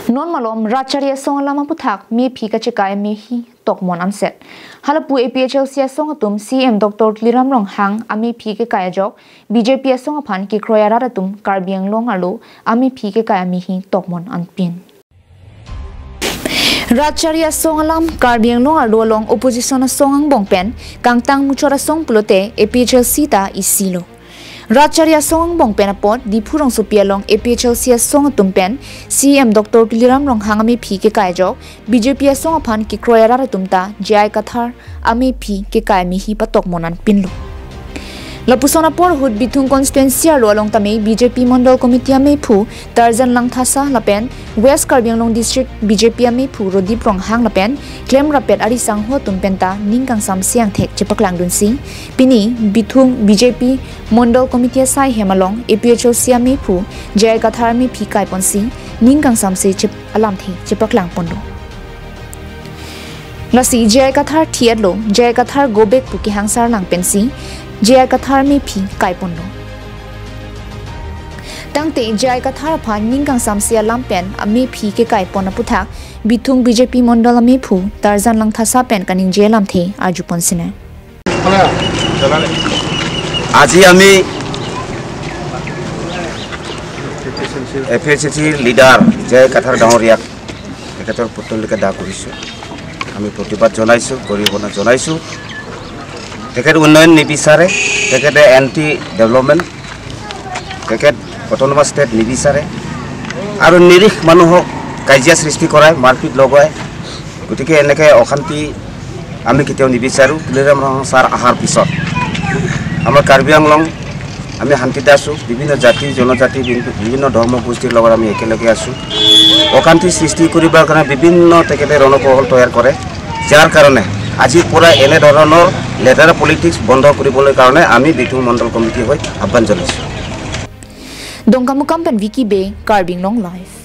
Non malom Ratcharia song lama puthak mi phika chikai mi hi tokmon anset halapu APHLC song atum CM Dr. Tliram Rong Hang ami phike kaya jok BJP song aphan ki kroyara ratum Karbiang long alu ami phike kaya mi hi tokmon anpin Ratcharia song alam Karbiang long alu long opposition song ang bongpen kangtang muchora song pulote APHLC ta isilo Ratcharia song bong penapot di phurong supialong APHLC song tumpen CM Dr. Tliram Rong Hang ami phi ke kaijok BJP song aphan ki kroyara tumta jai kathar ami phi ke kai mi hi patok monan pinlu Lapusona por hud bithung constituency ro along tame BJP Mondal Committee ame phu Tarzan Langthasa lapen West Karbiang Long District BJP ame phu Rodip Rong Hang lapen claim rapet ari sang ho tumpenta ningkang sam siang thek chepaklang dunsi pini bithung BJP Mondal Committee sai hemalong APHLC ame phu jai kathar me phi kai ponsi ningkang sam se chep alam the chepaklang pondu lasi jai kathar thiatlo jai kathar gobek pu ki hangsar lang pensi Jai Kathar me phi kai ponno tangte Jai Kathar pha ningkang samsia lampen ami phi ke kai ponna puthak bithung BJP Mondal ami phu Tarzan Langthasa pen kaning jelam the aju ponsine আজি আমি APHLC leader জয় কাথার ডাঙরিয়াক তেখেতৰ পুতলিকে দা কৰিছো আমি প্ৰতিবাদ জনাইছো গৰিবনা জনাইছো তেখেত উন্নয়ন নিবিচাৰে তেখেতে এন্টি ডেভেলপমেন্ট তেখেত অটোনমাস ষ্টেট নিবিচাৰে আৰু নিৰিখ মানুহক কাজিয়া সৃষ্টি কৰায় মাৰপিট লগায় গতিকে এনেকৈ অশান্তি আমি কেতিয়াও নিবিচাৰো তলিৰাম ৰং ছাৰ আহাৰ পিছত আমাৰ কাৰ্বি আংলং আমি শান্তিতে আছো বিভিন্ন জাতি জনজাতি বিভিন্ন ধৰ্ম গোষ্ঠীৰ লগত আমি একেলগে আছো অশান্তি সৃষ্টি কৰিবৰ কাৰণে বিভিন্ন তেখেতে ৰণকৌশল তৈয়াৰ কৰে যাৰ কাৰণে আজি পুৰা এনে ধৰণৰ লেটাৰ পলিটিক্স বন্ধ কৰিবলৈ কাৰণে আমি বিথুং মণ্ডল কমিটি হৈ আহ্বান জনাইছো Dongkamu kampen Wiki Bay Karbiang Long Life